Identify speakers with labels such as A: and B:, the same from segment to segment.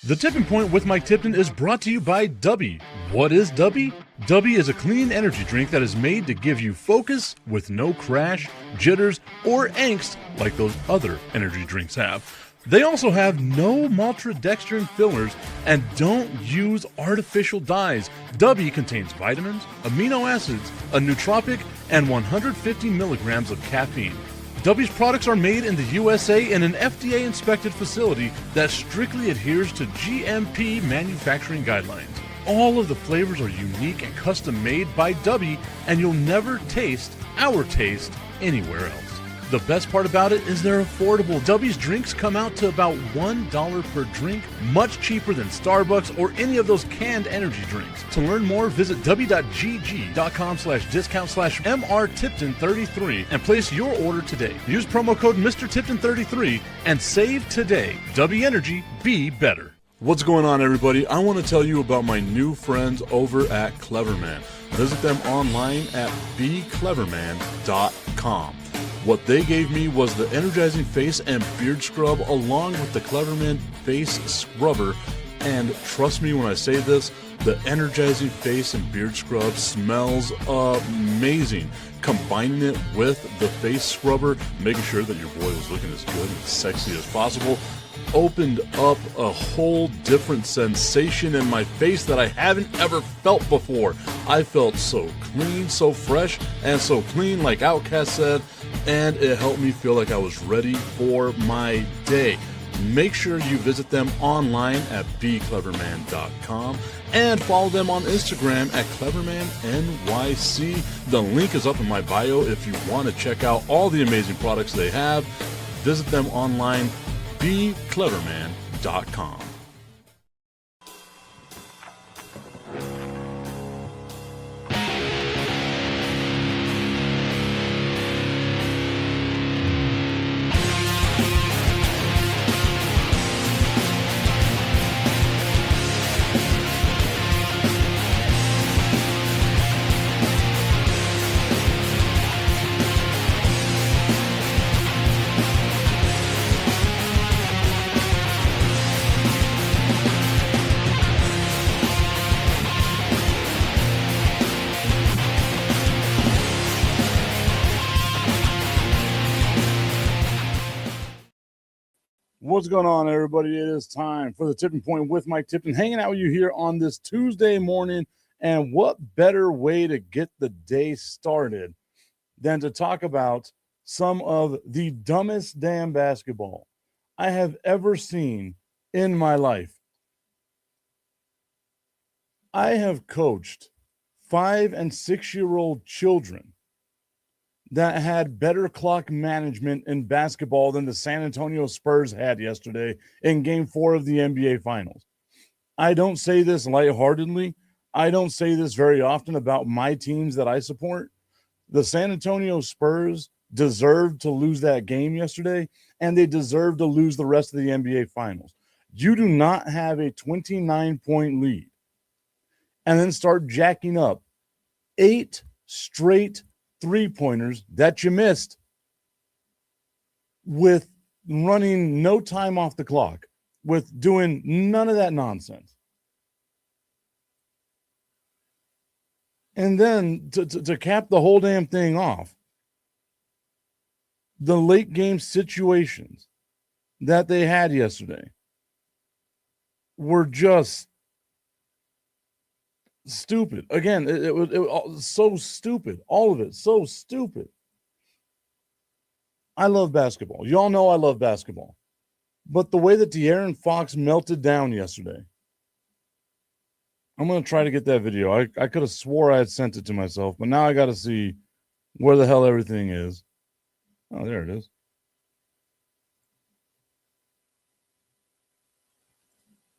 A: The Tipping Point with Mike Tipton is brought to you by Dubby. What is Dubby? Dubby is a clean energy drink that is made to give you focus with no crash, jitters, or angst like those other energy drinks have. They also have no maltodextrin fillers and don't use artificial dyes. Dubby contains vitamins, amino acids, a nootropic, and 150 milligrams of caffeine. Dubby's products are made in the USA in an FDA-inspected facility that strictly adheres to GMP manufacturing guidelines. All of the flavors are unique and custom-made by Dubby, and you'll never taste our taste anywhere else. The best part about it is they're affordable. Dubby's drinks come out to about $1 per drink, much cheaper than Starbucks or any of those canned energy drinks. To learn more, visit w.gg.com/discount/MRTipton33 and place your order today. Use promo code MrTipton33 and save today. Dubby Energy, be better. What's going on, everybody? I want to tell you about my new friends over at Cleverman. Visit them online at becleverman.com. What they gave me was the energizing face and beard scrub along with the Cleverman face scrubber. And trust me when I say this, the energizing face and beard scrub smells amazing. Combining it with the face scrubber, making sure that your boy was looking as good and sexy as possible, opened up a whole different sensation in my face that I haven't ever felt before. I felt so clean, so fresh, and so clean, like Outcast said, and it helped me feel like I was ready for my day. Make sure you visit them online at becleverman.com and follow them on Instagram at clevermannyc. The link is up in my bio if you want to check out all the amazing products they have. Visit them online, becleverman.com. What's going on, everybody? It is time for the Tipping Point with Mike Tipton, hanging out with you here on this Tuesday morning. And what better way to get the day started than to talk about some of the dumbest damn basketball I have ever seen in my life. I have coached 5- and 6-year-old children that had better clock management in basketball than the San Antonio Spurs had yesterday in Game 4 of the NBA Finals. I don't say this lightheartedly. I don't say this very often about my teams that I support. The San Antonio Spurs deserved to lose that game yesterday, and they deserve to lose the rest of the NBA Finals. You do not have a 29-point lead and then start jacking up 8 straight three-pointers that you missed with running no time off the clock, with doing none of that nonsense. And then to cap the whole damn thing off, the late game situations that they had yesterday were just stupid. Again, it was so stupid. All of it, so stupid. I love basketball. Y'all know I love basketball. But the way that De'Aaron Fox melted down yesterday, I'm going to try to get that video. I could have swore I had sent it to myself, but now I got to see where the hell everything is. Oh, there it is.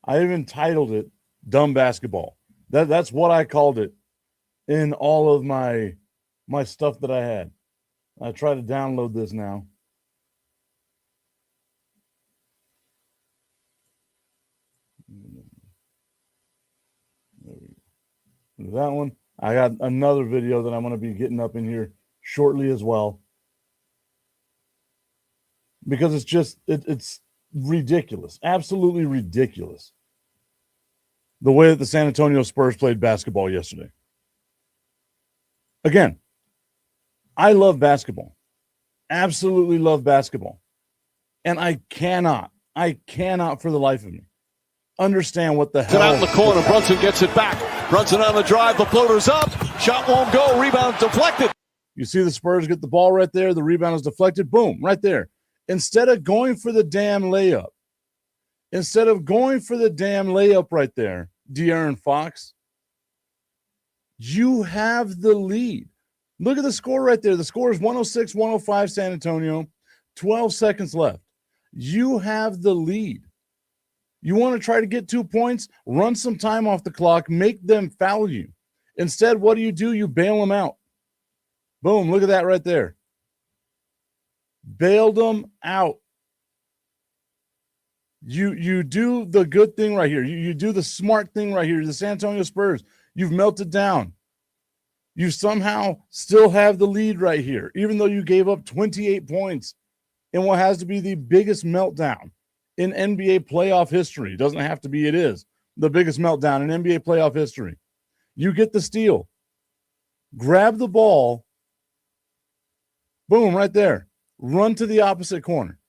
A: I even titled it Dumb Basketball. That's what I called it in all of my stuff that I had. I try to download this now. That one. I got another video that I'm going to be getting up in here shortly as well. Because it's just, it's ridiculous. Absolutely ridiculous. the way that the San Antonio Spurs played basketball yesterday. Again, I love basketball. Absolutely love basketball. And I cannot for the life of me understand what the hell.
B: Out in the corner, Brunson gets it back. Brunson on the drive, the floater's up. Shot won't go, rebound deflected.
A: You see the Spurs get the ball right there. The rebound is deflected. Boom, right there. Instead of going for the damn layup, right there, De'Aaron Fox, you have the lead. Look at the score right there. The score is 106-105 San Antonio, 12 seconds left. You have the lead. You want to try to get 2 points, run some time off the clock, make them foul you. Instead, what do? You bail them out. Boom, look at that right there. Bailed them out. You do the good thing right here. You do the smart thing right here. The San Antonio Spurs, you've melted down. You somehow still have the lead right here, even though you gave up 28 points in what has to be the biggest meltdown in NBA playoff history. It doesn't have to be, it is the biggest meltdown in NBA playoff history. You get the steal. Grab the ball. Boom, right there. Run to the opposite corner.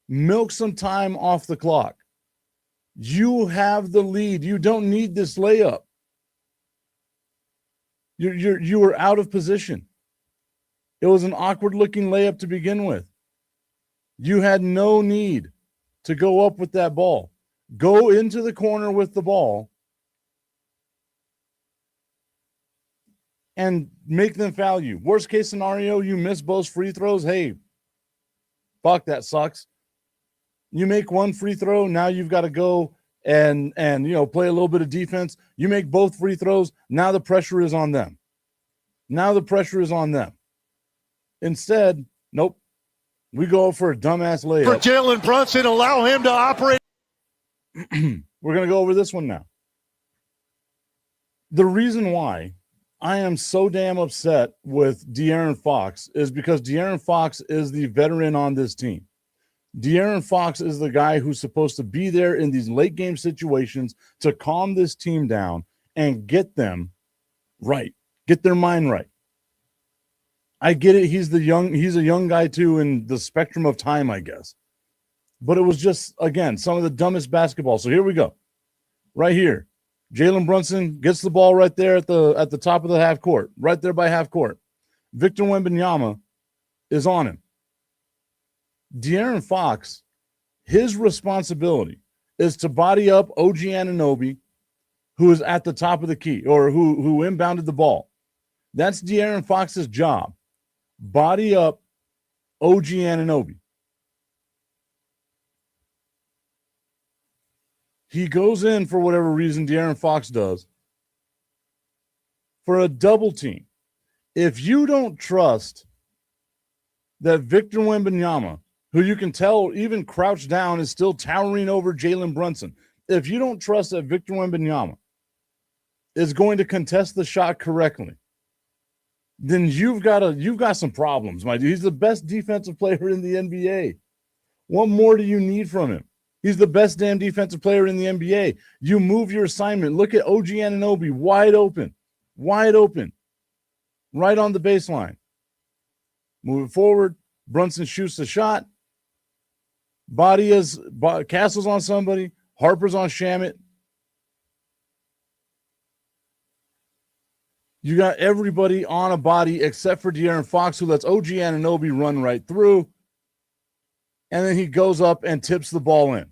A: Milk some time off the clock. You have the lead. You don't need this layup. You were out of position. It was an awkward-looking layup to begin with. You had no need to go up with that ball. Go into the corner with the ball and make them foul you. Worst case scenario, you miss both free throws. Hey, fuck, that sucks. You make one free throw, now you've got to go and play a little bit of defense. You make both free throws, now the pressure is on them. Instead, nope. We go for a dumbass layup.
B: For Jalen Brunson, allow him to operate.
A: We're going to go over this one now. The reason why I am so damn upset with De'Aaron Fox is because De'Aaron Fox is the veteran on this team. De'Aaron Fox is the guy who's supposed to be there in these late game situations to calm this team down and get them right, get their mind right. I get it. He's a young guy too in the spectrum of time, I guess. But it was just, again, some of the dumbest basketball. So here we go. Right here. Jalen Brunson gets the ball right there at the top of the half court, right there by half court. Victor Wembanyama is on him. De'Aaron Fox, his responsibility is to body up OG Anunoby, who is at the top of the key, or who inbounded the ball. That's De'Aaron Fox's job. Body up OG Anunoby. He goes in for whatever reason De'Aaron Fox does for a double team. If you don't trust that Victor Wembanyama, who you can tell even crouched down is still towering over Jalen Brunson, if you don't trust that Victor Wembanyama is going to contest the shot correctly, then you've got some problems, my dude. He's the best defensive player in the NBA. What more do you need from him? He's the best damn defensive player in the NBA. You move your assignment. Look at OG Anunoby, wide open, right on the baseline. Move it forward. Brunson shoots the shot. Castle's on somebody. Harper's on Shamet. You got everybody on a body except for De'Aaron Fox, who lets OG Anunoby run right through. And then he goes up and tips the ball in.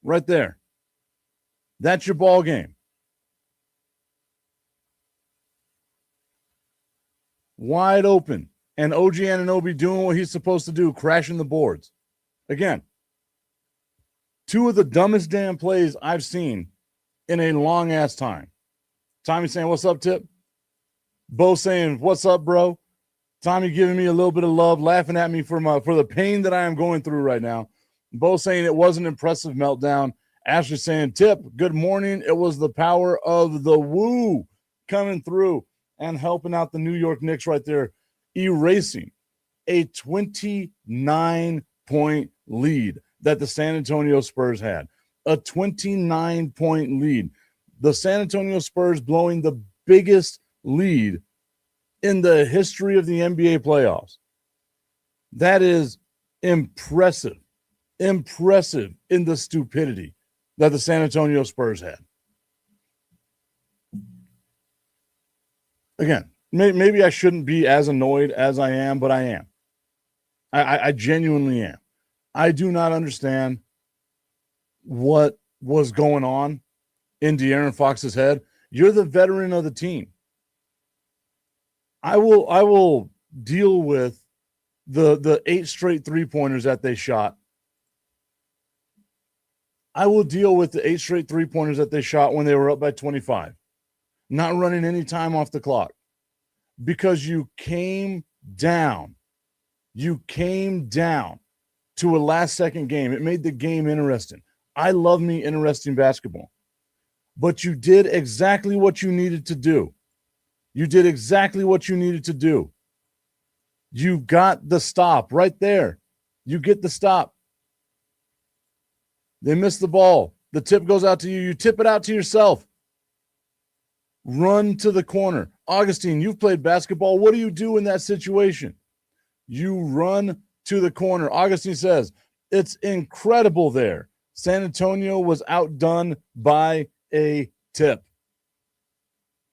A: Right there. That's your ball game. Wide open. And OG Anunoby doing what he's supposed to do, crashing the boards. Again, two of the dumbest damn plays I've seen in a long-ass time. Tommy saying, "What's up, Tip?" Bo saying, "What's up, bro?" Tommy giving me a little bit of love, laughing at me for the pain that I am going through right now. Bo saying it was an impressive meltdown. Ashley saying, "Tip, good morning." It was the power of the woo coming through and helping out the New York Knicks right there, erasing a 29-point lead that the San Antonio Spurs had. a 29-point lead. The San Antonio Spurs blowing the biggest lead in the history of the NBA playoffs. That is impressive. Impressive in the stupidity that the San Antonio Spurs had. Again, maybe I shouldn't be as annoyed as I am, but I am. I genuinely am. I do not understand what was going on in De'Aaron Fox's head. You're the veteran of the team. I will deal with the 8 straight three-pointers that they shot. I will deal with the 8 straight three-pointers that they shot when they were up by 25. Not running any time off the clock. Because you came down. You came down to a last-second game. It made the game interesting. I love me interesting basketball. But you did exactly what you needed to do. You did exactly what you needed to do. You got the stop right there. You get the stop. They miss the ball. The tip goes out to you. You tip it out to yourself. Run to the corner. Augustine, you've played basketball. What do you do in that situation? You run to the corner. Augustine says, it's incredible there. San Antonio was outdone by a tip.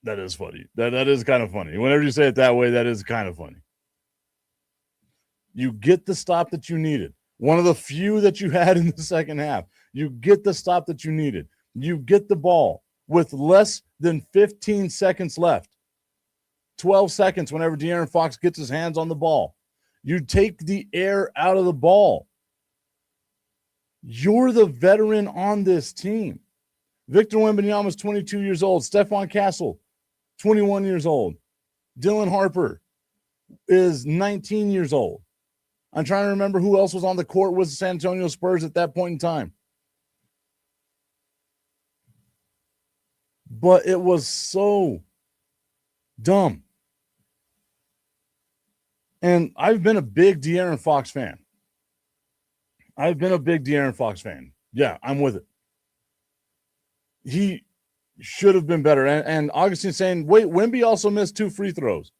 A: That is funny. That is kind of funny. Whenever you say it that way, that is kind of funny. You get the stop that you needed. One of the few that you had in the second half. You get the stop that you needed. You get the ball with less than 15 seconds left. 12 seconds whenever De'Aaron Fox gets his hands on the ball. You take the air out of the ball. You're the veteran on this team. Victor Wembanyama is 22 years old. Stephon Castle, 21 years old. Dylan Harper is 19 years old. I'm trying to remember who else was on the court with the San Antonio Spurs at that point in time. But it was so dumb. And I've been a big De'Aaron Fox fan. Yeah, I'm with it. He should have been better. And Augustine saying, wait, Wemby also missed 2 free throws.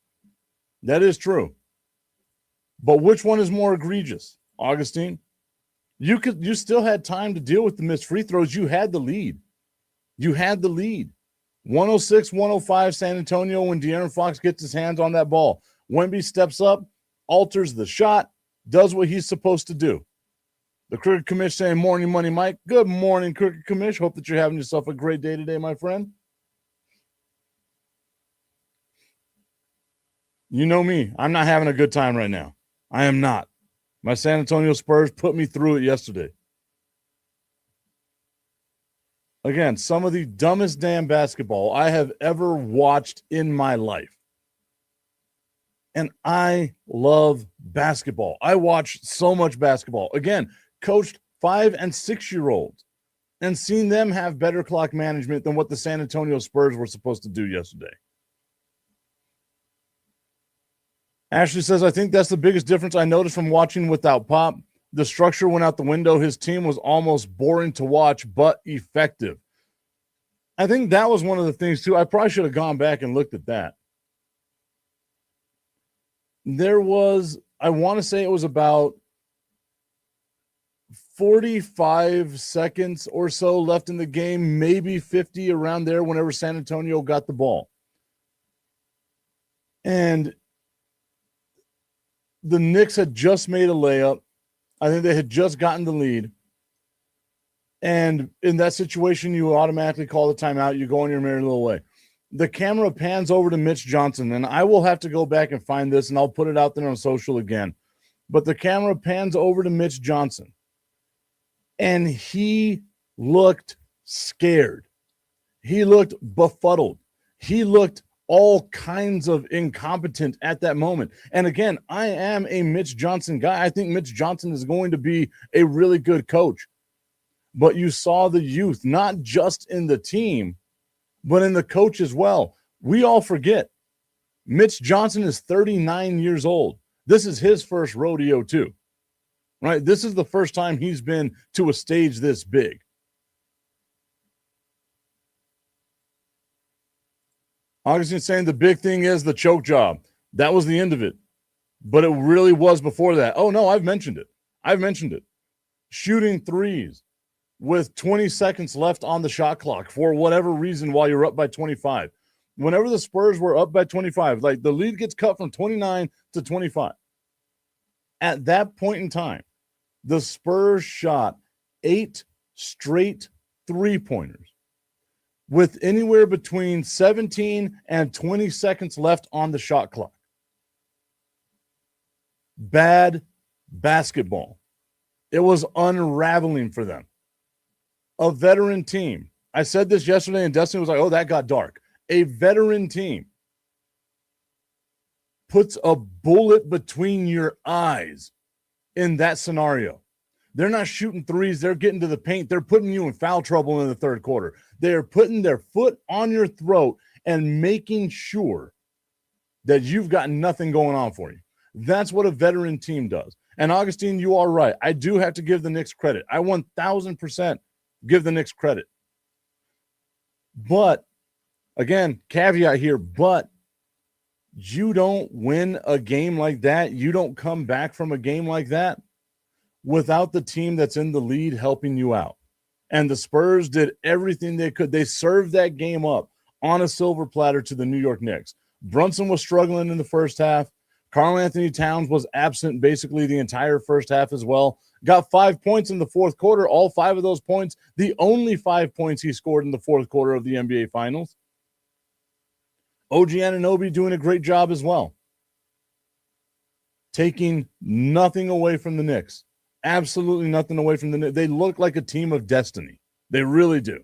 A: That is true. But which one is more egregious, Augustine? You still had time to deal with the missed free throws. You had the lead. 106-105 San Antonio when De'Aaron Fox gets his hands on that ball. Wemby steps up, alters the shot, does what he's supposed to do. The Cricket Commish saying, morning, Money Mike. Good morning, Cricket Commish. Hope that you're having yourself a great day today, my friend. You know me. I'm not having a good time right now. I am not. My San Antonio Spurs put me through it yesterday. Again, some of the dumbest damn basketball I have ever watched in my life. And I love basketball. I watch so much basketball. Again, coached 5- and 6-year-olds and seen them have better clock management than what the San Antonio Spurs were supposed to do yesterday. Ashley says, I think that's the biggest difference I noticed from watching without Pop. The structure went out the window. His team was almost boring to watch, but effective. I think that was one of the things, too. I probably should have gone back and looked at that. There was, I want to say it was about 45 seconds or so left in the game, maybe 50 around there whenever San Antonio got the ball. And the Knicks had just made a layup. I think they had just gotten the lead. And in that situation, you automatically call the timeout. You go on your merry little way. The camera pans over to Mitch Johnson, and I will have to go back and find this, and I'll put it out there on social again. But the camera pans over to Mitch Johnson, and he looked scared. He looked befuddled. He looked all kinds of incompetent at that moment. And again, I am a Mitch Johnson guy. I think Mitch Johnson is going to be a really good coach. But you saw the youth, not just in the team, but in the coach as well. We all forget Mitch Johnson is 39 years old. This is his first rodeo too, right? This is the first time he's been to a stage this big. Augustine saying the big thing is the choke job. That was the end of it. But it really was before that. Oh, no, I've mentioned it. Shooting threes with 20 seconds left on the shot clock for whatever reason while you're up by 25. Whenever the Spurs were up by 25, like the lead gets cut from 29 to 25. At that point in time, the Spurs shot 8 straight three-pointers with anywhere between 17 and 20 seconds left on the shot clock. Bad basketball. It was unraveling for them. A veteran team. I said this yesterday, and Dustin was like, oh, that got dark. A veteran team puts a bullet between your eyes in that scenario. They're not shooting threes. They're getting to the paint. They're putting you in foul trouble in the third quarter. They're putting their foot on your throat and making sure that you've got nothing going on for you. That's what a veteran team does. And Augustine, you are right. I do have to give the Knicks credit. I 1,000% give the Knicks credit. But, again, caveat here, but you don't win a game like that. You don't come back from a game like that without the team that's in the lead helping you out. And the Spurs did everything they could. They served that game up on a silver platter to the New York Knicks. Brunson was struggling in the first half. Karl Anthony Towns was absent basically the entire first half as well. Got 5 points in the fourth quarter. All 5 of those points, the only 5 points he scored in the fourth quarter of the NBA Finals. OG Anunoby doing a great job as well. Taking nothing away from the Knicks. Absolutely nothing away from the Knicks. They look like a team of destiny. They really do.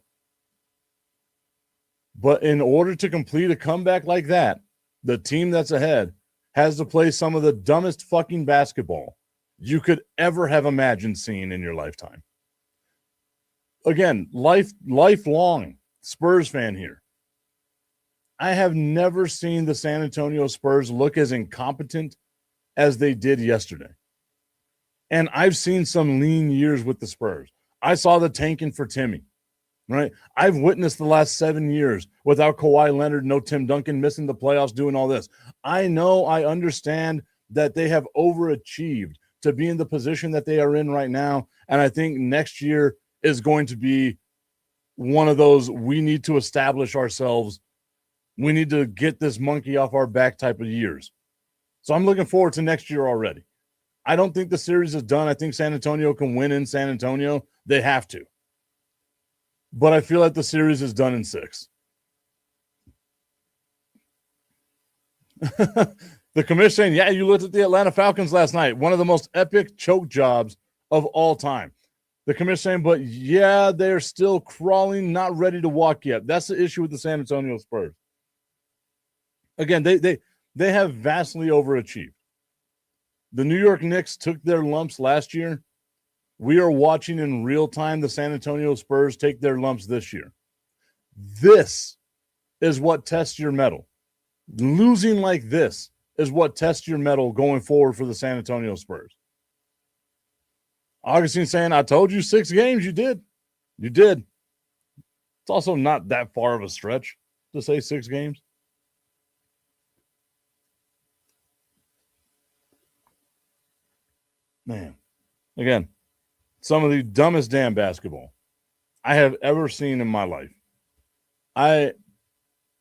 A: But in order to complete a comeback like that, the team that's ahead has to play some of the dumbest fucking basketball you could ever have imagined seeing in your lifetime. Again, lifelong Spurs fan here. I have never seen the San Antonio Spurs look as incompetent as they did yesterday. And I've seen some lean years with the Spurs. I saw the tanking for Timmy, right? I've witnessed the last 7 years without Kawhi Leonard, no Tim Duncan, missing the playoffs, doing all this. I know, I understand that they have overachieved to be in the position that they are in right now. And I think next year is going to be one of those, we need to establish ourselves. We need to get this monkey off our back type of years. So I'm looking forward to next year already. I don't think the series is done. I think San Antonio can win in San Antonio. They have to. But I feel like the series is done in 6. The commission saying, yeah, you looked at the Atlanta Falcons last night. One of the most epic choke jobs of all time. The commission saying, but yeah, they're still crawling, not ready to walk yet. That's the issue with the San Antonio Spurs. Again, they have vastly overachieved. The New York Knicks took their lumps last year. We are watching in real time the San Antonio Spurs take their lumps this year. This is what tests your mettle. Losing like this is what tests your mettle going forward for the San Antonio Spurs. Augustine saying, I told you 6 games. You did. You did. It's also not that far of a stretch to say 6 games. Man, again, some of the dumbest damn basketball I have ever seen in my life. I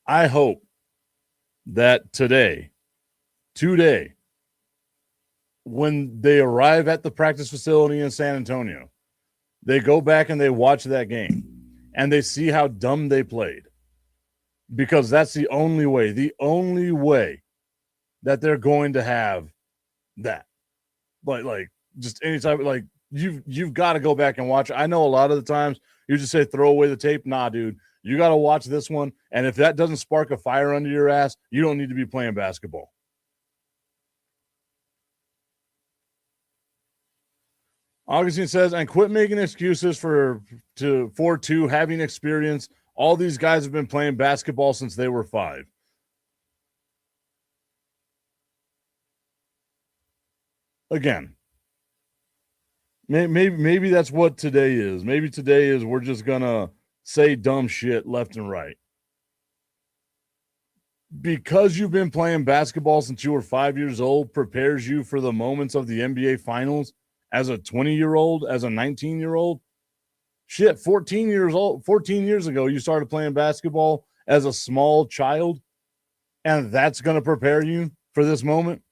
A: hope that today, when they arrive at the practice facility in San Antonio, they go back and they watch that game and they see how dumb they played. Because that's the only way that they're going to have that. Like just any type of, like, you've got to go back and watch. I know a lot of the times you just say throw away the tape. Nah, dude, you got to watch this one. And if that doesn't spark a fire under your ass, you don't need to be playing basketball. Augustine says, and quit making excuses for having experience. All these guys have been playing basketball since they were 5. Again, maybe that's what today is. Maybe today is we're just going to say dumb shit left and right. because you've been playing basketball since you were 5 years old prepares you for the moments of the NBA Finals as a 20-year-old, as a 19-year-old. Shit, 14 years ago, you started playing basketball as a small child, and that's going to prepare you for this moment.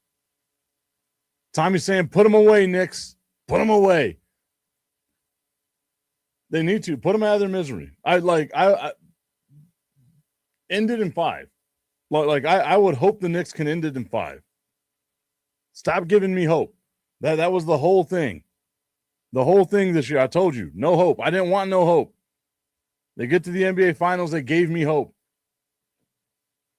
A: Tommy's saying, put them away, Knicks. Put them away. They need to. Put them out of their misery. I end it in 5. I would hope the Knicks can end it in 5. Stop giving me hope. That was the whole thing. The whole thing this year. I told you, no hope. I didn't want no hope. They get to the NBA Finals. They gave me hope.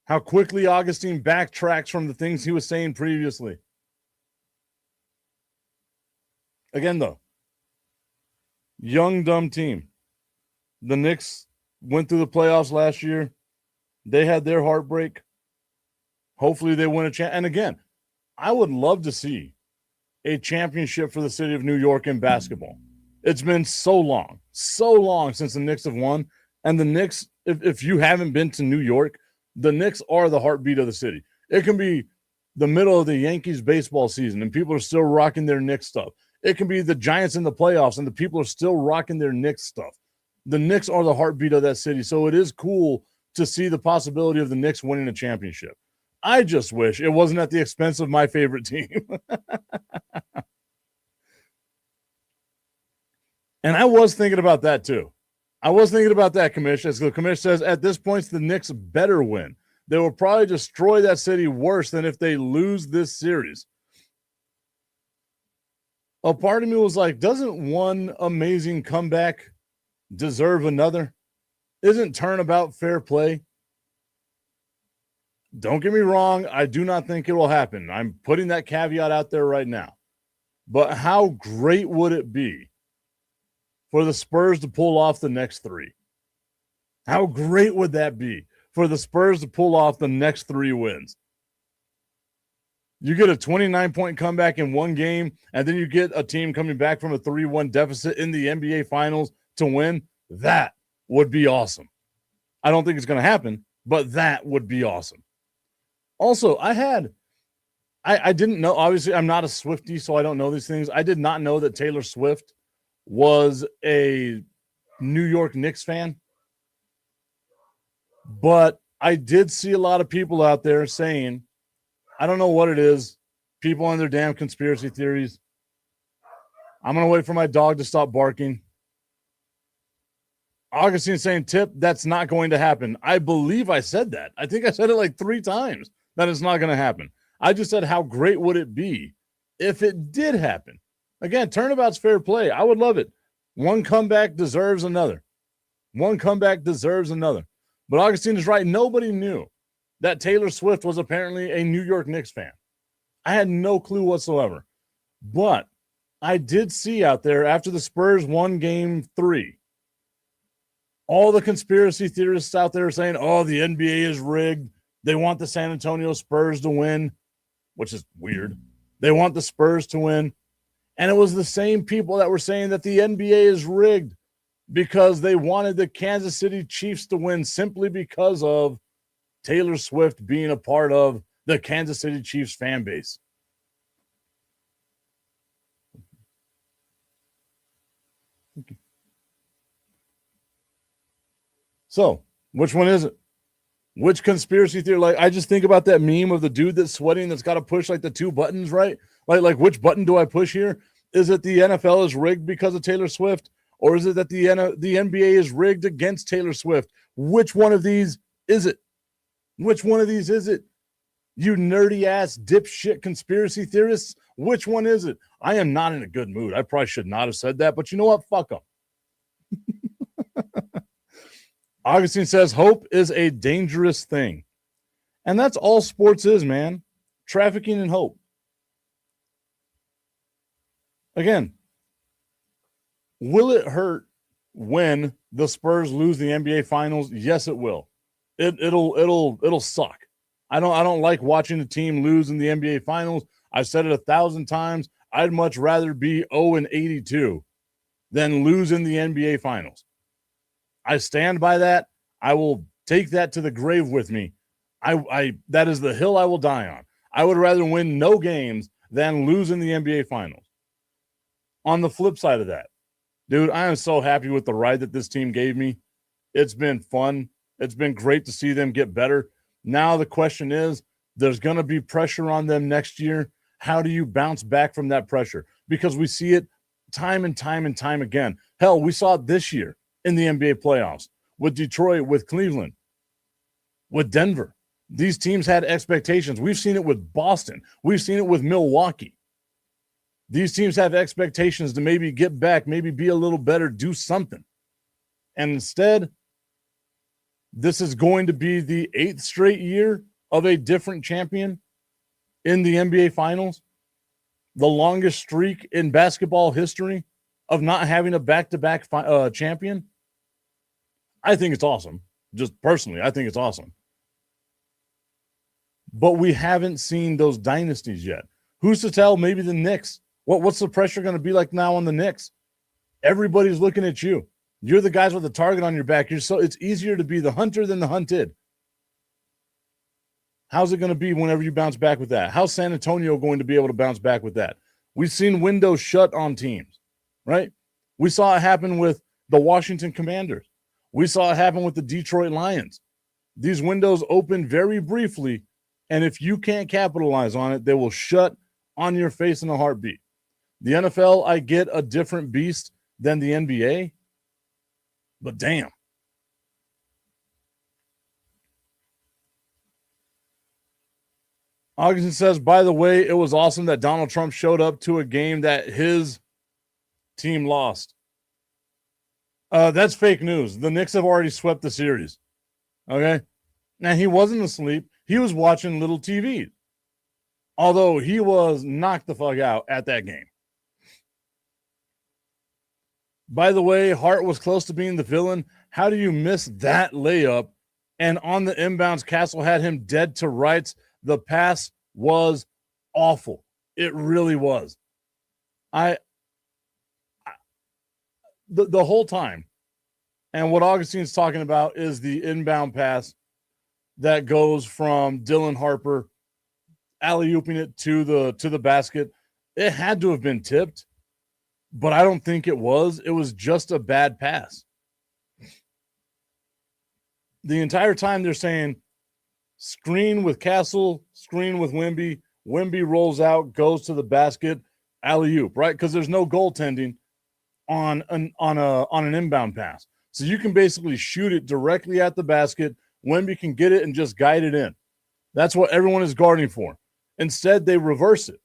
A: How quickly Augustine backtracks from the things he was saying previously. Again, though, young, dumb team. The Knicks went through the playoffs last year. They had their heartbreak. Hopefully they win a champ. And again, I would love to see a championship for the city of New York in basketball. It's been so long since the Knicks have won. And the Knicks, if you haven't been to New York, the Knicks are the heartbeat of the city. It can be the middle of the Yankees baseball season and people are still rocking their Knicks stuff. It can be the Giants in the playoffs and the people are still rocking their Knicks stuff. The Knicks are the heartbeat of that city. So it is cool to see the possibility of the Knicks winning a championship. I just wish it wasn't at the expense of my favorite team. And I was thinking about that too. I was thinking about that, Commish. As the Commish says, at this point, the Knicks better win. They will probably destroy that city worse than if they lose this series. A part of me was like, doesn't one amazing comeback deserve another? Isn't turnabout fair play? Don't get me wrong. I do not think it will happen. I'm putting that caveat out there right now. But how great would it be for the Spurs to pull off the next 3? How great would that be for the Spurs to pull off the next 3 wins? You get a 29-point comeback in one game, and then you get a team coming back from a 3-1 deficit in the NBA Finals to win. That would be awesome. I don't think it's going to happen, but that would be awesome. Also, I didn't know, obviously I'm not a Swiftie, so I don't know these things. I did not know that Taylor Swift was a New York Knicks fan. But I did see a lot of people out there saying, I don't know what it is, people on their damn conspiracy theories. I'm going to wait for my dog to stop barking. Augustine saying, Tip, that's not going to happen. I believe I said that. I think I said it like 3 times that it's not going to happen. I just said, how great would it be if it did happen? Again, turnabout's fair play. I would love it. One comeback deserves another. One comeback deserves another. But Augustine is right. Nobody knew that Taylor Swift was apparently a New York Knicks fan. I had no clue whatsoever. But I did see out there after the Spurs won game 3, all the conspiracy theorists out there saying, oh, the NBA is rigged. They want the San Antonio Spurs to win, which is weird. They want the Spurs to win. And it was the same people that were saying that the NBA is rigged because they wanted the Kansas City Chiefs to win simply because of Taylor Swift being a part of the Kansas City Chiefs fan base. So, which one is it? Which conspiracy theory? Like, I just think about that meme of the dude that's sweating that's got to push like the 2 buttons, right? Like which button do I push here? Is it the NFL is rigged because of Taylor Swift? Or is it that the NBA is rigged against Taylor Swift? Which one of these is it? Which one of these is it? You nerdy ass dipshit conspiracy theorists. Which one is it? I am not in a good mood. I probably should not have said that, but you know what? Fuck them. Augustine says hope is a dangerous thing. And that's all sports is, man. Trafficking in hope. Again, will it hurt when the Spurs lose the NBA Finals? Yes, it will. It'll suck. I don't like watching the team lose in the NBA Finals. I've said it 1,000 times. I'd much rather be 0-82 than lose in the NBA Finals. I stand by that. I will take that to the grave with me. That is the hill I will die on. I would rather win no games than lose in the NBA Finals. On the flip side of that, dude, I am so happy with the ride that this team gave me. It's been fun. It's been great to see them get better. Now the question is, there's going to be pressure on them next year. How do you bounce back from that pressure? Because we see it time and time and time again. Hell, we saw it this year in the NBA playoffs with Detroit, with Cleveland, with Denver. These teams had expectations. We've seen it with Boston. We've seen it with Milwaukee. These teams have expectations to maybe get back, maybe be a little better, do something. And instead, this is going to be the 8th straight year of a different champion in the NBA Finals. The longest streak in basketball history of not having a back-to-back champion. I think it's awesome. Just personally, I think it's awesome. But we haven't seen those dynasties yet. Who's to tell? Maybe the Knicks. What's the pressure going to be like now on the Knicks? Everybody's looking at you. You're the guys with the target on your back. It's easier to be the hunter than the hunted. How's it going to be whenever you bounce back with that? How's San Antonio going to be able to bounce back with that? We've seen windows shut on teams, right? We saw it happen with the Washington Commanders. We saw it happen with the Detroit Lions. These windows open very briefly, and if you can't capitalize on it, they will shut on your face in a heartbeat. The NFL, I get a different beast than the NBA, but damn. Augustin says, by the way, it was awesome that Donald Trump showed up to a game that his team lost. That's fake news. The Knicks have already swept the series. Okay? Now, he wasn't asleep. He was watching little TV. Although he was knocked the fuck out at that game. By the way, Hart was close to being the villain. How do you miss that layup? And on the inbounds, Castle had him dead to rights. The pass was awful. It really was. The whole time. And what Augustine's talking about is the inbound pass that goes from Dylan Harper alley-ooping it to the basket. It had to have been tipped, but I don't think it was. It was just a bad pass. The entire time they're saying screen with Castle, screen with Wemby. Wemby rolls out, goes to the basket, alley-oop, right? Because there's no goaltending on an inbound pass. So you can basically shoot it directly at the basket. Wemby can get it and just guide it in. That's what everyone is guarding for. Instead, they reverse it.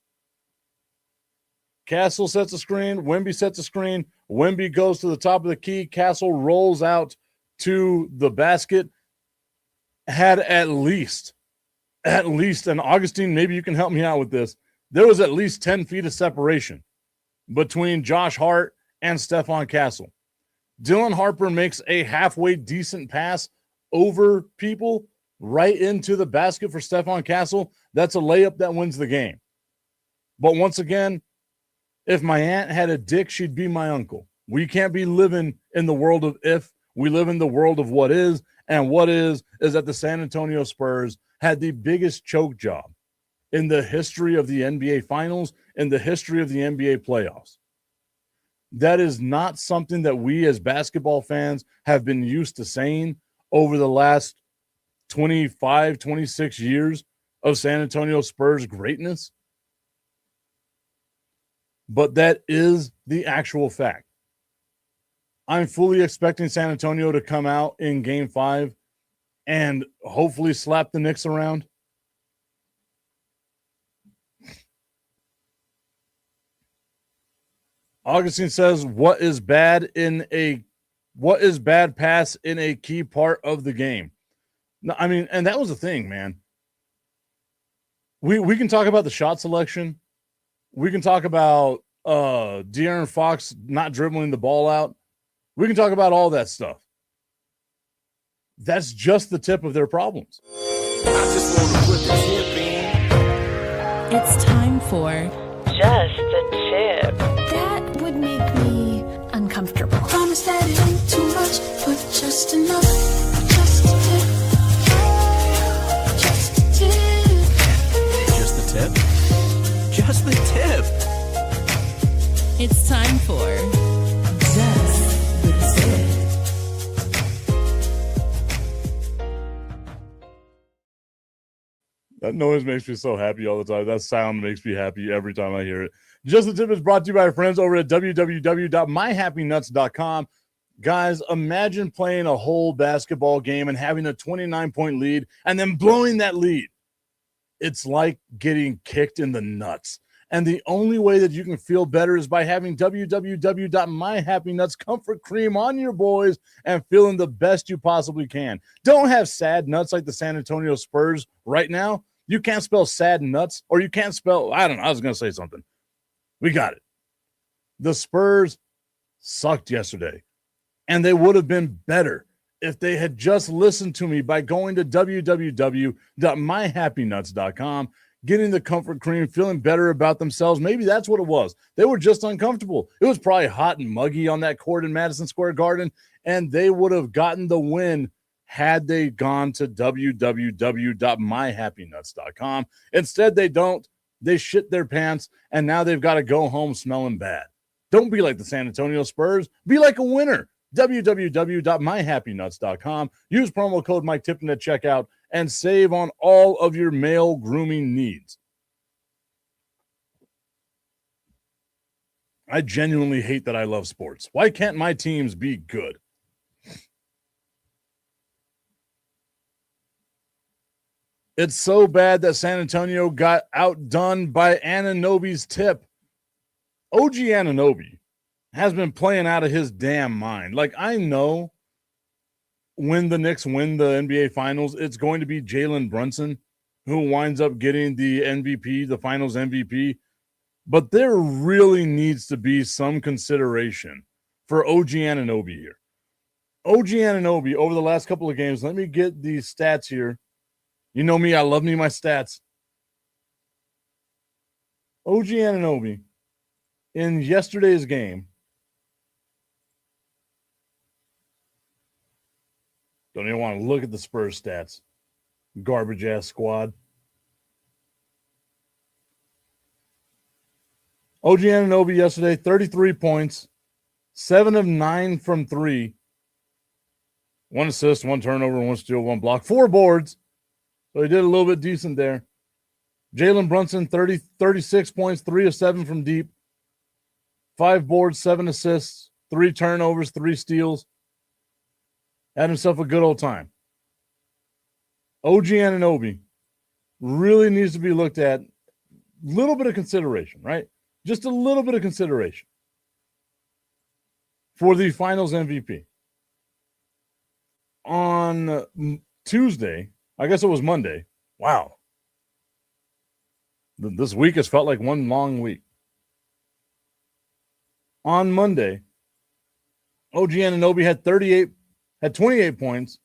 A: Castle sets a screen. Wemby sets a screen. Wemby goes to the top of the key. Castle rolls out to the basket. Had at least, and Augustine, maybe you can help me out with this. There was at least 10 feet of separation between Josh Hart and Stephon Castle. Dylan Harper makes a halfway decent pass over people right into the basket for Stephon Castle. That's a layup that wins the game. But once again, if my aunt had a dick, she'd be my uncle. We can't be living in the world of if. We live in the world of what is, and what is that the San Antonio Spurs had the biggest choke job in the history of the NBA Finals, in the history of the NBA playoffs. That is not something that we as basketball fans have been used to saying over the last 25, 26 years of San Antonio Spurs greatness. But that is the actual fact. I'm fully expecting San Antonio to come out in Game 5 and hopefully slap the Knicks around. Augustine says, what is bad pass in a key part of the game? No, I mean, and that was the thing, man. We can talk about the shot selection. We can talk about De'Aaron Fox not dribbling the ball out. We can talk about all that stuff. That's just the tip of their problems.
C: I just want to put the tip in.
D: It's time for
E: Just a Tip.
D: That would make me uncomfortable.
F: Promise that it ain't too much, but just enough. Just a tip.
C: the tip.
D: It's time for Just the Tip.
A: That noise makes me so happy all the time. That sound makes me happy every time I hear it. Just the Tip is brought to you by our friends over at www.myhappynuts.com. Guys, imagine playing a whole basketball game and having a 29-point lead and then blowing that lead. It's like getting kicked in the nuts. And the only way that you can feel better is by having www.myhappynuts comfort cream on your boys and feeling the best you possibly can. Don't have sad nuts like the San Antonio Spurs right now. You can't spell sad nuts, or you can't spell, I don't know, I was going to say something. We got it. The Spurs sucked yesterday, and they would have been better if they had just listened to me by going to www.myhappynuts.com, getting the comfort cream, feeling better about themselves. Maybe that's what it was. They were just uncomfortable. It was probably hot and muggy on that court in Madison Square Garden, and they would have gotten the win had they gone to www.myhappynuts.com. Instead, they don't. They shit their pants, and now they've got to go home smelling bad. Don't be like the San Antonio Spurs. Be like a winner. www.myhappynuts.com. Use promo code Mike Tipton at checkout and save on all of your male grooming needs. I genuinely hate that I love sports. Why can't my teams be good? It's so bad that San Antonio got outdone by Anunoby's tip. OG Anunoby has been playing out of his damn mind. Like, I know when the Knicks win the NBA Finals, it's going to be Jalen Brunson who winds up getting the MVP, the Finals MVP. But there really needs to be some consideration for OG Anunoby here. OG Anunoby, over the last couple of games, let me get these stats here. You know me, I love me my stats. OG Anunoby, in yesterday's game, don't even want to look at the Spurs stats. Garbage-ass squad. OG Anunoby yesterday, 33 points, 7 of 9 from 3. 1 assist, 1 turnover, 1 steal, 1 block, 4 boards. So he did a little bit decent there. Jalen Brunson, 36 points, 3 of 7 from deep. 5 boards, 7 assists, 3 turnovers, 3 steals. Had himself a good old time. OG Anunoby really needs to be looked at. A little bit of consideration, right? Just a little bit of consideration for the Finals MVP. On Tuesday, I guess it was Monday. Wow. This week has felt like one long week. On Monday, OG Anunoby had 28 points,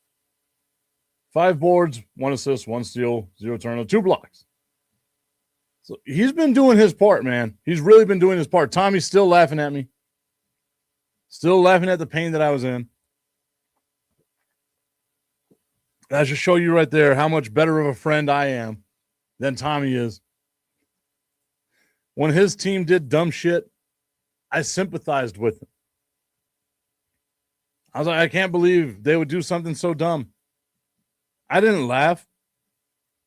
A: 5 boards, 1 assist, 1 steal, 0 turnover, 2 blocks. So he's been doing his part, man. He's really been doing his part. Tommy's still laughing at me. Still laughing at the pain that I was in. That should show you right there how much better of a friend I am than Tommy is. When his team did dumb shit, I sympathized with him. I was like, I can't believe they would do something so dumb. I didn't laugh.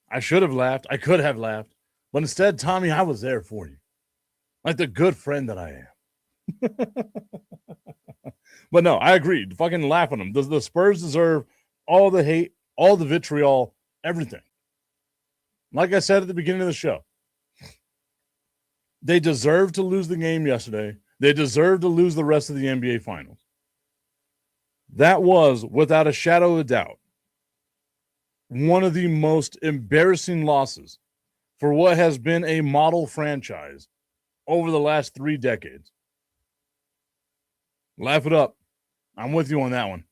A: I should have laughed. I could have laughed. But instead, Tommy, I was there for you. Like the good friend that I am. But no, I agree. Fucking laugh at them. The Spurs deserve all the hate, all the vitriol, everything. Like I said at the beginning of the show, they deserve to lose the game yesterday. They deserve to lose the rest of the NBA Finals. That was, without a shadow of a doubt, one of the most embarrassing losses for what has been a model franchise over the last 3 decades. Laugh it up. I'm with you on that one.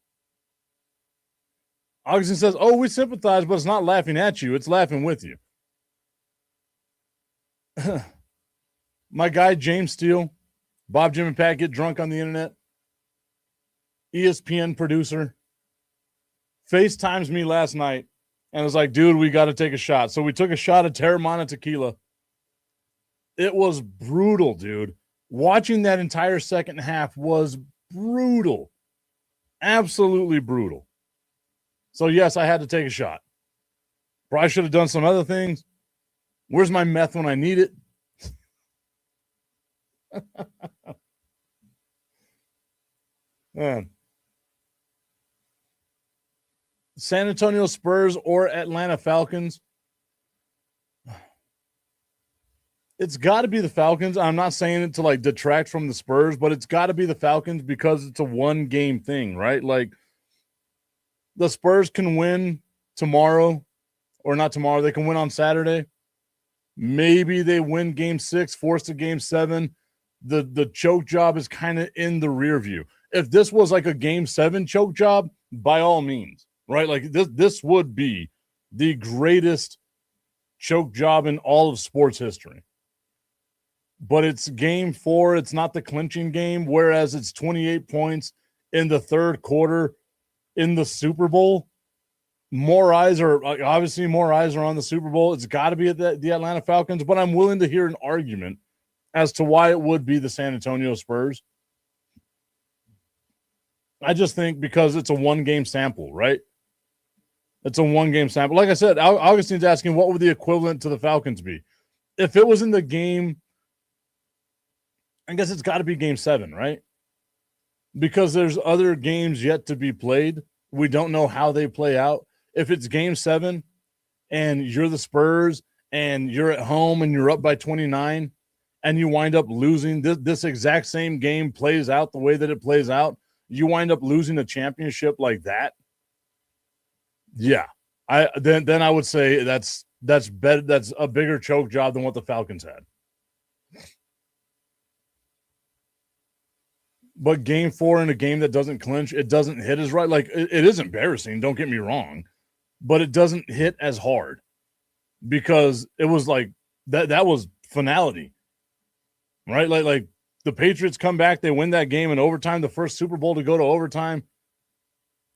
A: Augustine says, oh, we sympathize, but it's not laughing at you. It's laughing with you. My guy, James Steele, Bob, Jim, and Pat get drunk on the internet. ESPN producer. FaceTimes me last night and was like, dude, we got to take a shot. So we took a shot of Terramana tequila. It was brutal, dude. Watching that entire second half was brutal. Absolutely brutal. So, yes, I had to take a shot. Probably should have done some other things. Where's my meth when I need it? Man. San Antonio Spurs or Atlanta Falcons? It's got to be the Falcons. I'm not saying it to like detract from the Spurs, but it's got to be the Falcons because it's a one-game thing, right? Like the Spurs can win tomorrow, or not tomorrow. They can win on Saturday. Maybe they win game 6, force to game 7. The choke job is kind of in the rear view. If this was like a game 7 choke job, by all means, right? Like this would be the greatest choke job in all of sports history. But it's game 4. It's not the clinching game, whereas it's 28 points in the third quarter in the Super Bowl. More eyes are on the Super Bowl. It's got to be at the Atlanta Falcons, but I'm willing to hear an argument as to why it would be the San Antonio Spurs. I just think because it's a one-game sample, right? It's a one-game sample. Like I said, Augustine's asking what would the equivalent to the Falcons be? If it was in the game, I guess it's got to be game 7, right? Because there's other games yet to be played. We don't know how they play out. If it's game 7 and you're the Spurs and you're at home and you're up by 29 and you wind up losing, this exact same game plays out the way that it plays out, you wind up losing a championship like that. Yeah. Then I would say that's better. That's a bigger choke job than what the Falcons had. But game 4 in a game that doesn't clinch, it doesn't hit as right. Like it is embarrassing, don't get me wrong, but it doesn't hit as hard because it was like that was finality, right? Like the Patriots come back, they win that game in overtime, the first Super Bowl to go to overtime.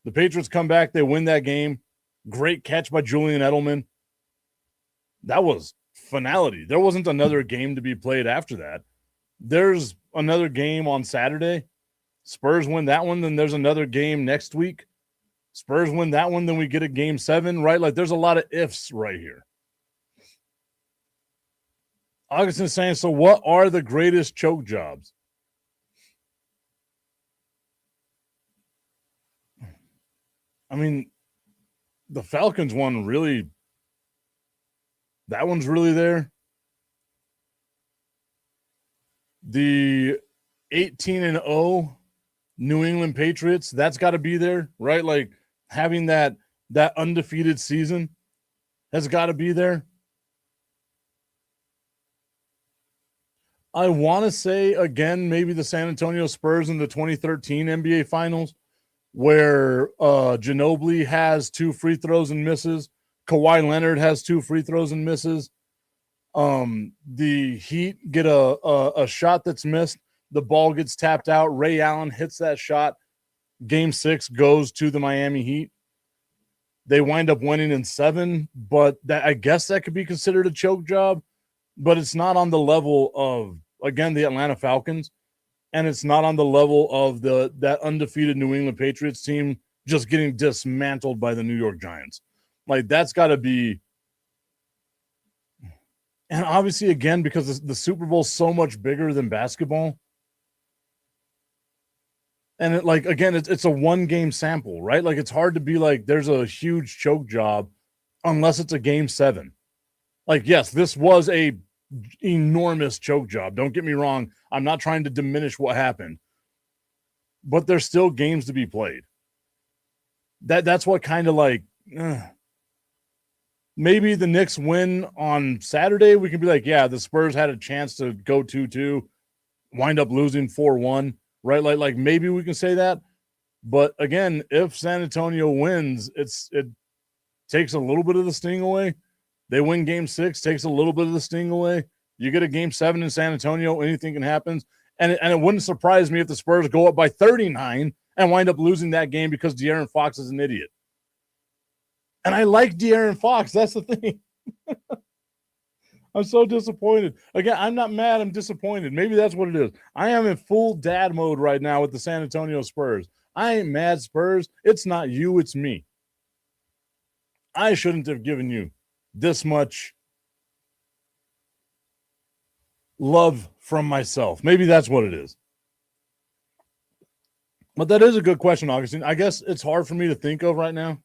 A: The Patriots come back, they win that game. Great catch by Julian Edelman. That was finality. There wasn't another game to be played after that. There's another game on Saturday. Spurs win that one, then there's another game next week. Spurs win that one, then we get a game 7, right? Like there's a lot of ifs right here. Augustine is saying, so what are the greatest choke jobs? I mean, the Falcons one really, that one's really there. The 18-0 New England Patriots, that's got to be there, right? Like having that undefeated season has got to be there. I want to say, again, maybe the San Antonio Spurs in the 2013 NBA Finals, where Ginobili has 2 free throws and misses. Kawhi Leonard has 2 free throws and misses. The Heat get a shot that's missed. The ball gets tapped out. Ray Allen hits that shot. Game 6 goes to the Miami Heat. They wind up winning in 7, but I guess that could be considered a choke job, but it's not on the level of, again, the Atlanta Falcons, and it's not on the level of that undefeated New England Patriots team just getting dismantled by the New York Giants. Like that's got to be. And obviously, again, because the Super Bowl is so much bigger than basketball. And it's a one-game sample, right? Like, it's hard to be like, there's a huge choke job unless it's a game 7. Like, yes, this was a enormous choke job. Don't get me wrong. I'm not trying to diminish what happened. But there's still games to be played. That's what kind of like... Maybe the Knicks win on Saturday. We can be like, yeah, the Spurs had a chance to go 2-2, wind up losing 4-1, right? Like maybe we can say that. But again, if San Antonio wins, it takes a little bit of the sting away. They win game 6, takes a little bit of the sting away. You get a game 7 in San Antonio, anything can happen. And it wouldn't surprise me if the Spurs go up by 39 and wind up losing that game because De'Aaron Fox is an idiot. And I like De'Aaron Fox. That's the thing. I'm so disappointed. Again, I'm not mad. I'm disappointed. Maybe that's what it is. I am in full dad mode right now with the San Antonio Spurs. I ain't mad, Spurs. It's not you. It's me. I shouldn't have given you this much love from myself. Maybe that's what it is. But that is a good question, Augustine. I guess it's hard for me to think of right now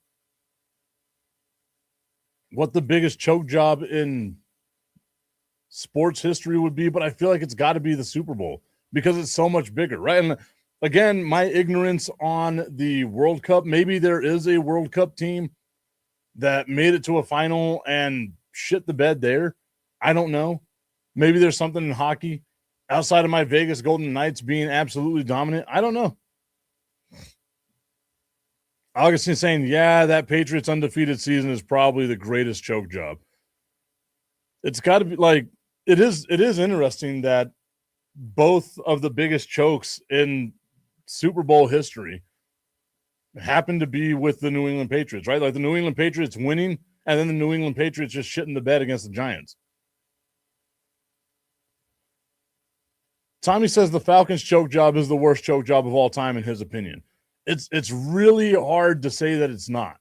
A: what the biggest choke job in sports history would be, but I feel like it's got to be the Super Bowl because it's so much bigger, right? And again, my ignorance on the World Cup, maybe there is a World Cup team that made it to a final and shit the bed there. I don't know. Maybe there's something in hockey outside of my Vegas Golden Knights being absolutely dominant. I don't know. Augustine saying, yeah, that Patriots undefeated season is probably the greatest choke job. It's got to be like, it is interesting that both of the biggest chokes in Super Bowl history happen to be with the New England Patriots, right? Like the New England Patriots winning and then the New England Patriots just shitting the bed against the Giants. Tommy says the Falcons choke job is the worst choke job of all time in his opinion. It's really hard to say that it's not.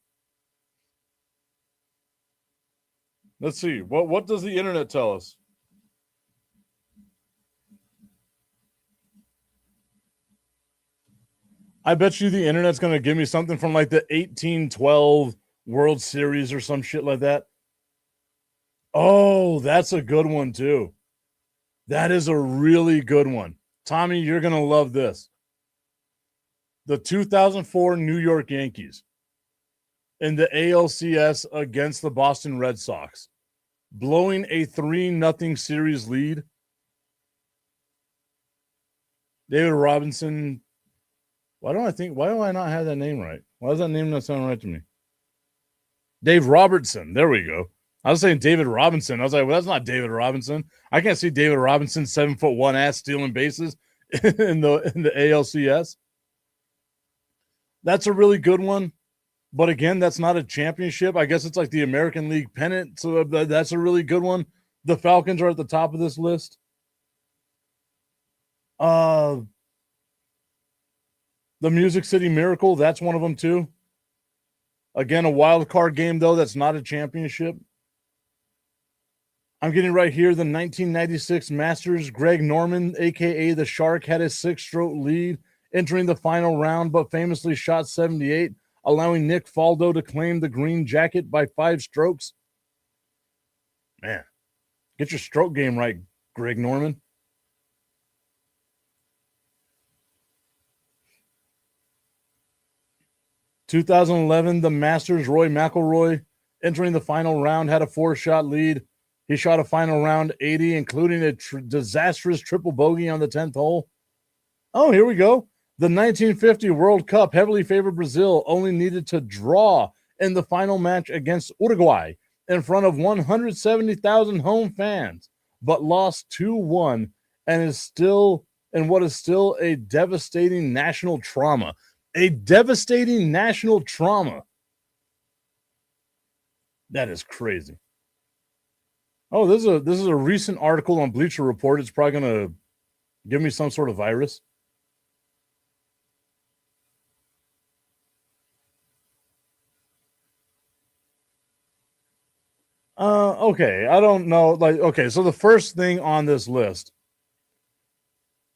A: Let's see. What does the internet tell us? I bet you the internet's going to give me something from like the 1812 World Series or some shit like that. Oh, that's a good one too. That is a really good one. Tommy, you're going to love this. The 2004 New York Yankees in the ALCS against the Boston Red Sox, blowing a 3-0 series lead. David Robinson. Why do I not have that name right? Why does that name not sound right to me? Dave Robertson. There we go. I was saying David Robinson. I was like, well, that's not David Robinson. I can't see David Robinson, 7'1" ass stealing bases in the ALCS. That's a really good one. But again, that's not a championship. I guess it's like the American League pennant. So that's a really good one. The Falcons are at the top of this list. The Music City Miracle, that's one of them too. Again, a wild card game, though, that's not a championship. I'm getting right here the 1996 Masters. Greg Norman, a.k.a. the Shark, had a 6-stroke lead entering the final round, but famously shot 78, allowing Nick Faldo to claim the green jacket by 5 strokes. Man, get your stroke game right, Greg Norman. (2011) the Masters, Roy McIlroy, entering the final round, had a 4-shot lead. He shot a final round 80, including a disastrous triple bogey on the 10th hole. Oh, here we go. The 1950 World Cup, heavily favored Brazil, only needed to draw in the final match against Uruguay in front of 170,000 home fans, but lost 2-1 and is still in what is still a devastating national trauma. A devastating national trauma. That is crazy. Oh, this is a recent article on Bleacher Report. It's probably going to give me some sort of virus. Okay, I don't know. Okay, so the first thing on this list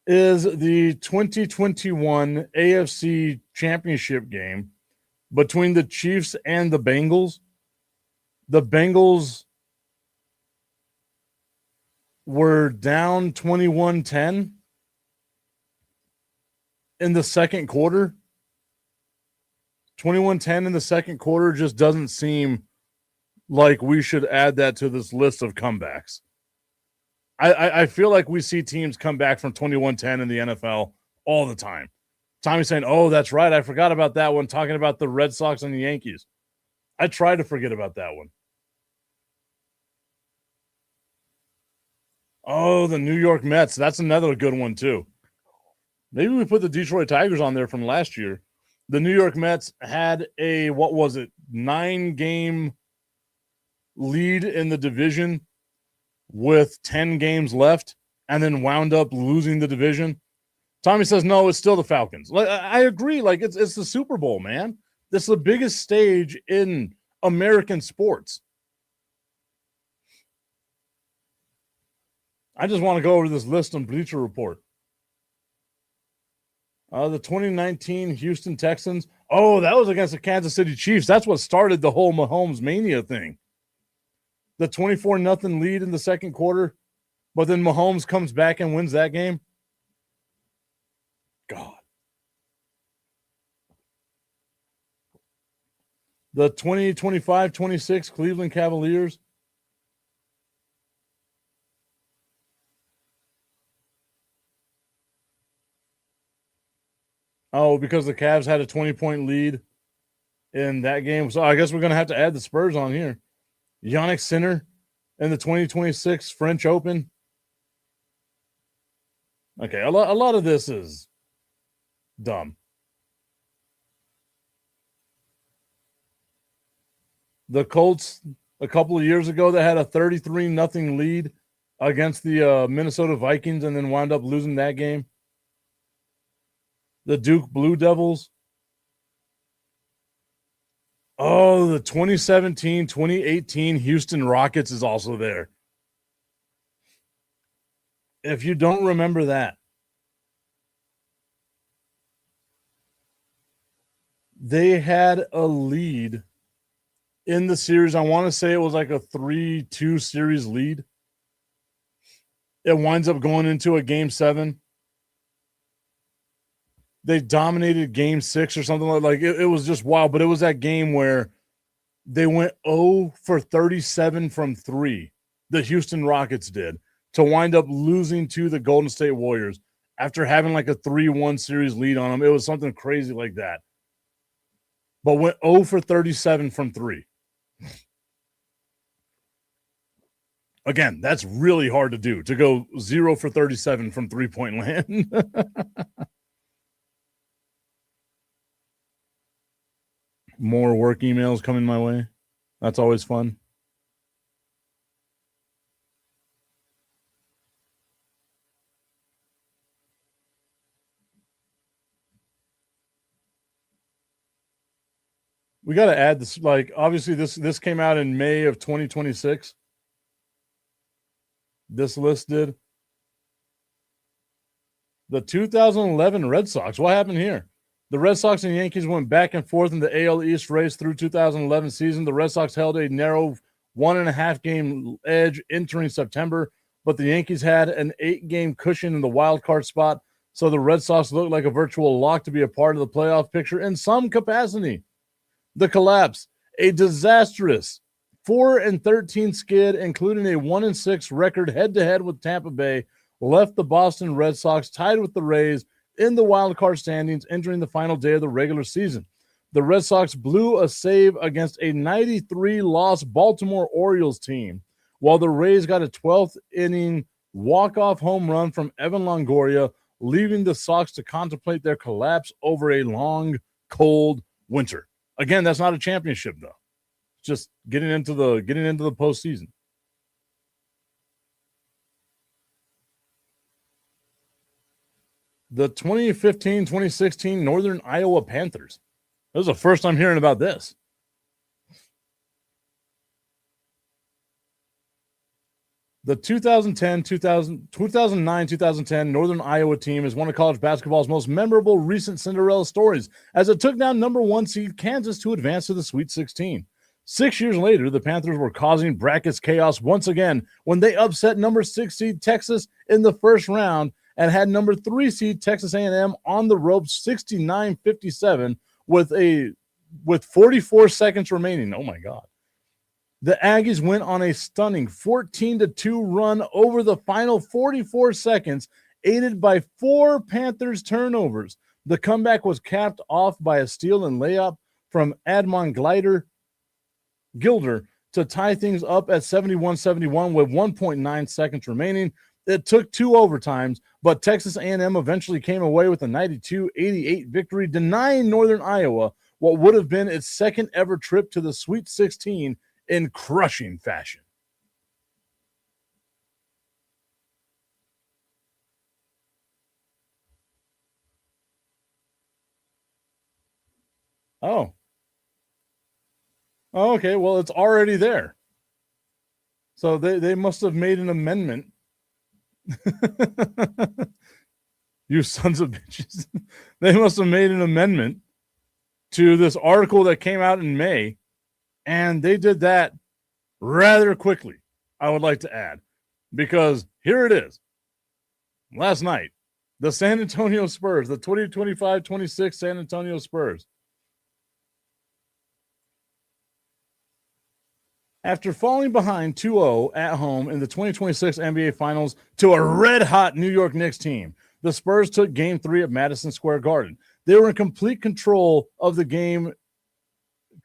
A: is the 2021 AFC Championship game between the Chiefs and the Bengals. The Bengals were down 21-10 in the second quarter. 21-10 in the second quarter just doesn't seem like we should add that to this list of comebacks. I feel like we see teams come back from 21-10 in the NFL all the time. Tommy's saying, oh, that's right. I forgot about that one, talking about the Red Sox and the Yankees. I try to forget about that one. Oh, the New York Mets. That's another good one, too. Maybe we put the Detroit Tigers on there from last year. The New York Mets had a, 9-game lead in the division with 10 games left and then wound up losing the division. Tommy says, no, it's still the Falcons. Like, I agree. Like, it's the Super Bowl, man. This is the biggest stage in American sports. I just want to go over this list on Bleacher Report. The 2019 Houston Texans. Oh, that was against the Kansas City Chiefs. That's what started the whole Mahomes mania thing. The 24-0 lead in the second quarter, but then Mahomes comes back and wins that game. God. The 2025-26 Cleveland Cavaliers. Oh, because the Cavs had a 20-point lead in that game. So I guess we're going to have to add the Spurs on here. Yannick Sinner in the 2026 French Open. Okay, a lot of this is dumb. The Colts, a couple of years ago, they had a 33-0 lead against the Minnesota Vikings and then wound up losing that game. The Duke Blue Devils. Oh, the 2017-2018 Houston Rockets is also there. If you don't remember that, they had a lead in the series. I want to say it was like a 3-2 series lead. It winds up going into a game 7. They dominated game 6 or something like it was just wild. But it was that game where they went 0 for 37 from 3. The Houston Rockets did, to wind up losing to the Golden State Warriors after having like a 3-1 series lead on them. It was something crazy like that. But went 0 for 37 from 3. Again, that's really hard to do, to go 0 for 37 from 3-point land. More work emails coming my way. That's always fun. We got to add this. Like, obviously, this came out in May of 2026. This list did. The 2011 Red Sox. What happened here? The Red Sox and Yankees went back and forth in the AL East race through 2011 season. The Red Sox held a narrow 1.5 game edge entering September, but the Yankees had an 8-game cushion in the wild card spot, so the Red Sox looked like a virtual lock to be a part of the playoff picture in some capacity. The collapse, a disastrous 4-13 skid, including a 1-6 record head-to-head with Tampa Bay, left the Boston Red Sox tied with the Rays in the wild card standings entering the final day of the regular season. The Red Sox blew a save against a 93-loss Baltimore Orioles team, while the Rays got a 12th inning walk-off home run from Evan Longoria, leaving the Sox to contemplate their collapse over a long, cold winter. Again, that's not a championship, though. It's just getting into the postseason. The 2015-2016 Northern Iowa Panthers. This is the first I'm hearing about this. The 2009-2010 Northern Iowa team is one of college basketball's most memorable recent Cinderella stories, as it took down number 1 seed Kansas to advance to the Sweet 16. 6 years later, the Panthers were causing brackets chaos once again when they upset number 6 seed Texas in the first round and had number 3 seed Texas A&M on the ropes 69-57 with 44 seconds remaining. Oh my God. The Aggies went on a stunning 14-2 run over the final 44 seconds, aided by 4 Panthers turnovers. The comeback was capped off by a steal and layup from Admon Gilder to tie things up at 71-71 with 1.9 seconds remaining. It took 2 overtimes, but Texas A&M eventually came away with a 92-88 victory, denying Northern Iowa what would have been its second ever trip to the Sweet 16 in crushing fashion. Oh. Oh, okay. Well, it's already there. So they must have made an amendment. You sons of bitches. They must have made an amendment to this article that came out in May, and they did that rather quickly, I would like to add, because here it is. Last night, the San Antonio Spurs, the 2025-26 San Antonio Spurs, after falling behind 2-0 at home in the 2026 NBA Finals to a red-hot New York Knicks team, the Spurs took Game 3 at Madison Square Garden. They were in complete control of the game,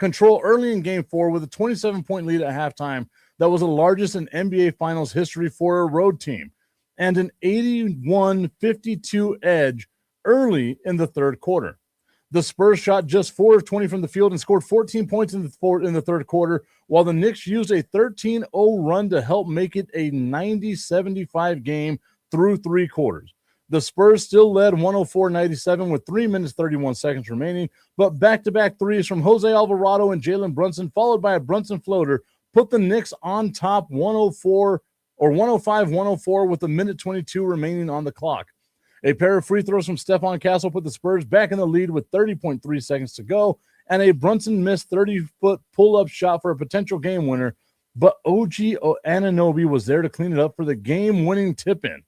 A: early in Game 4 with a 27-point lead at halftime that was the largest in NBA Finals history for a road team, and an 81-52 edge early in the third quarter. The Spurs shot just 4 of 20 from the field and scored 14 points in the third quarter, while the Knicks used a 13-0 run to help make it a 90-75 game through 3 quarters. The Spurs still led 104-97 with 3 minutes 31 seconds remaining, but back-to-back threes from Jose Alvarado and Jalen Brunson, followed by a Brunson floater, put the Knicks on top 105-104 with a minute 22 remaining on the clock. A pair of free throws from Stephon Castle put the Spurs back in the lead with 30.3 seconds to go, and a Brunson missed 30-foot pull-up shot for a potential game winner, but OG Anunoby was there to clean it up for the game-winning tip-in.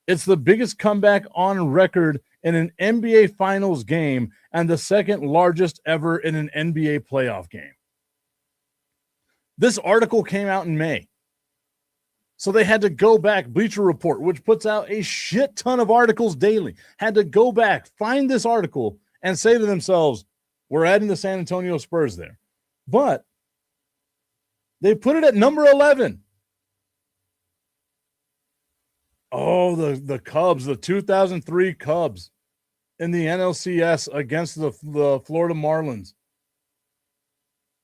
A: It's the biggest comeback on record in an NBA Finals game and the second largest ever in an NBA playoff game. This article came out in May. So they had to go back, Bleacher Report, which puts out a shit ton of articles daily, had to go back, find this article, and say to themselves, we're adding the San Antonio Spurs there. But they put it at number 11. Oh, the Cubs, the 2003 Cubs in the NLCS against the Florida Marlins.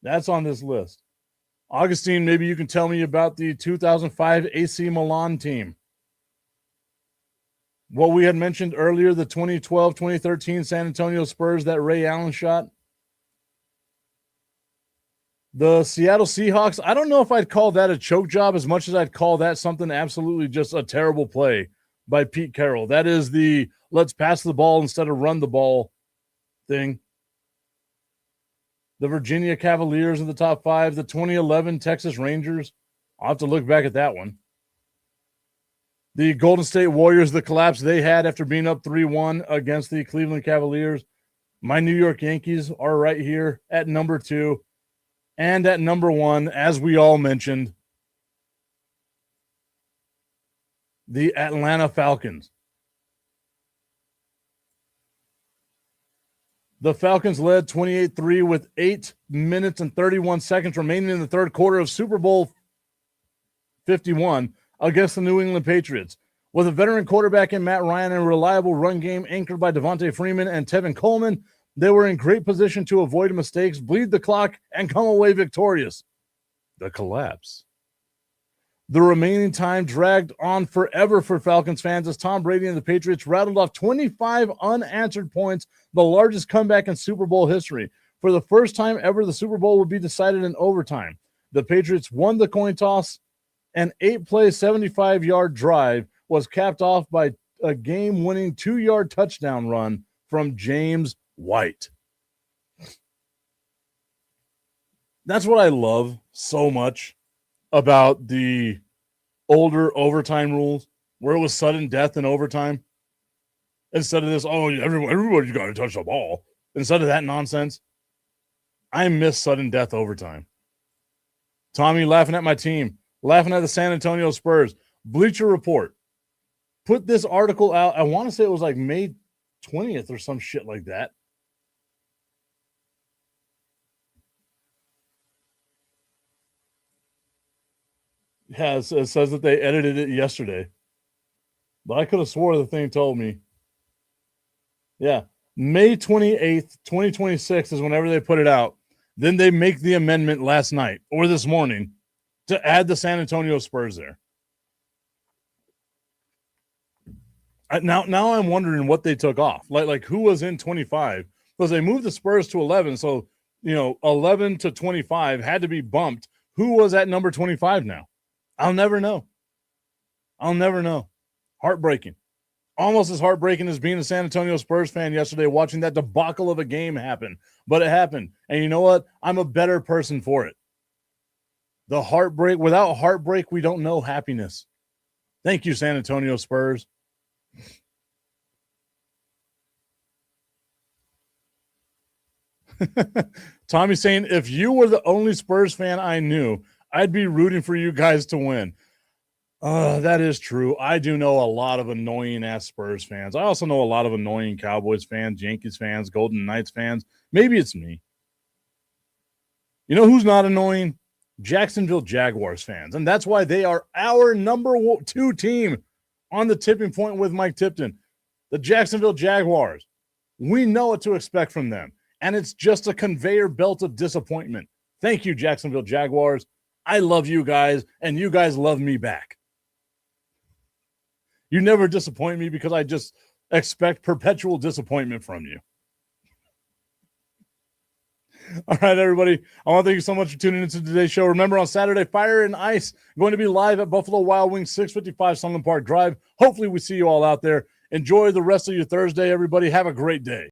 A: That's on this list. Augustine, maybe you can tell me about the 2005 AC Milan team. What we had mentioned earlier, the 2012-2013 San Antonio Spurs, that Ray Allen shot. The Seattle Seahawks, I don't know if I'd call that a choke job as much as I'd call that something absolutely just a terrible play by Pete Carroll. That is the let's pass the ball instead of run the ball thing. The Virginia Cavaliers in the top 5, the 2011 Texas Rangers. I'll have to look back at that one. The Golden State Warriors, the collapse they had after being up 3-1 against the Cleveland Cavaliers. My New York Yankees are right here at number 2. And at number 1, as we all mentioned, the Atlanta Falcons. The Falcons led 28-3 with 8 minutes and 31 seconds remaining in the third quarter of Super Bowl 51 against the New England Patriots. With a veteran quarterback in Matt Ryan and a reliable run game anchored by Devontae Freeman and Tevin Coleman, they were in great position to avoid mistakes, bleed the clock, and come away victorious. The collapse. The remaining time dragged on forever for Falcons fans as Tom Brady and the Patriots rattled off 25 unanswered points, the largest comeback in Super Bowl history. For the first time ever, the Super Bowl would be decided in overtime. The Patriots won the coin toss. An 8-play, 75-yard drive was capped off by a game-winning 2-yard touchdown run from James White. That's what I love so much about the older overtime rules, where it was sudden death in overtime. Instead of this, everybody's got to touch the ball. Instead of that nonsense, I miss sudden death overtime. Tommy laughing at my team, laughing at the San Antonio Spurs. Bleacher Report put this article out. I want to say it was like May 20th or some shit like that. It says that they edited it yesterday. But I could have swore the thing told me. Yeah. May 28th, 2026 is whenever they put it out. Then they make the amendment last night or this morning to add the San Antonio Spurs there. Now I'm wondering what they took off. Like who was in 25 because they moved the Spurs to 11. So, 11 to 25 had to be bumped. Who was at number 25 now? I'll never know. Heartbreaking. Almost as heartbreaking as being a San Antonio Spurs fan yesterday, watching that debacle of a game happen. But it happened. And you know what? I'm a better person for it. The heartbreak, without heartbreak, we don't know happiness. Thank you, San Antonio Spurs. Tommy's saying, if you were the only Spurs fan I knew, I'd be rooting for you guys to win. That is true. I do know a lot of annoying-ass Spurs fans. I also know a lot of annoying Cowboys fans, Yankees fans, Golden Knights fans. Maybe it's me. You know who's not annoying? Jacksonville Jaguars fans. And that's why they are our number 2 team on the tipping point with Mike Tipton. The Jacksonville Jaguars. We know what to expect from them. And it's just a conveyor belt of disappointment. Thank you, Jacksonville Jaguars. I love you guys, and you guys love me back. You never disappoint me because I just expect perpetual disappointment from you. All right, everybody. I want to thank you so much for tuning into today's show. Remember, on Saturday, Fire and Ice going to be live at Buffalo Wild Wings, 655 Sunland Park Drive. Hopefully we see you all out there. Enjoy the rest of your Thursday, everybody. Have a great day.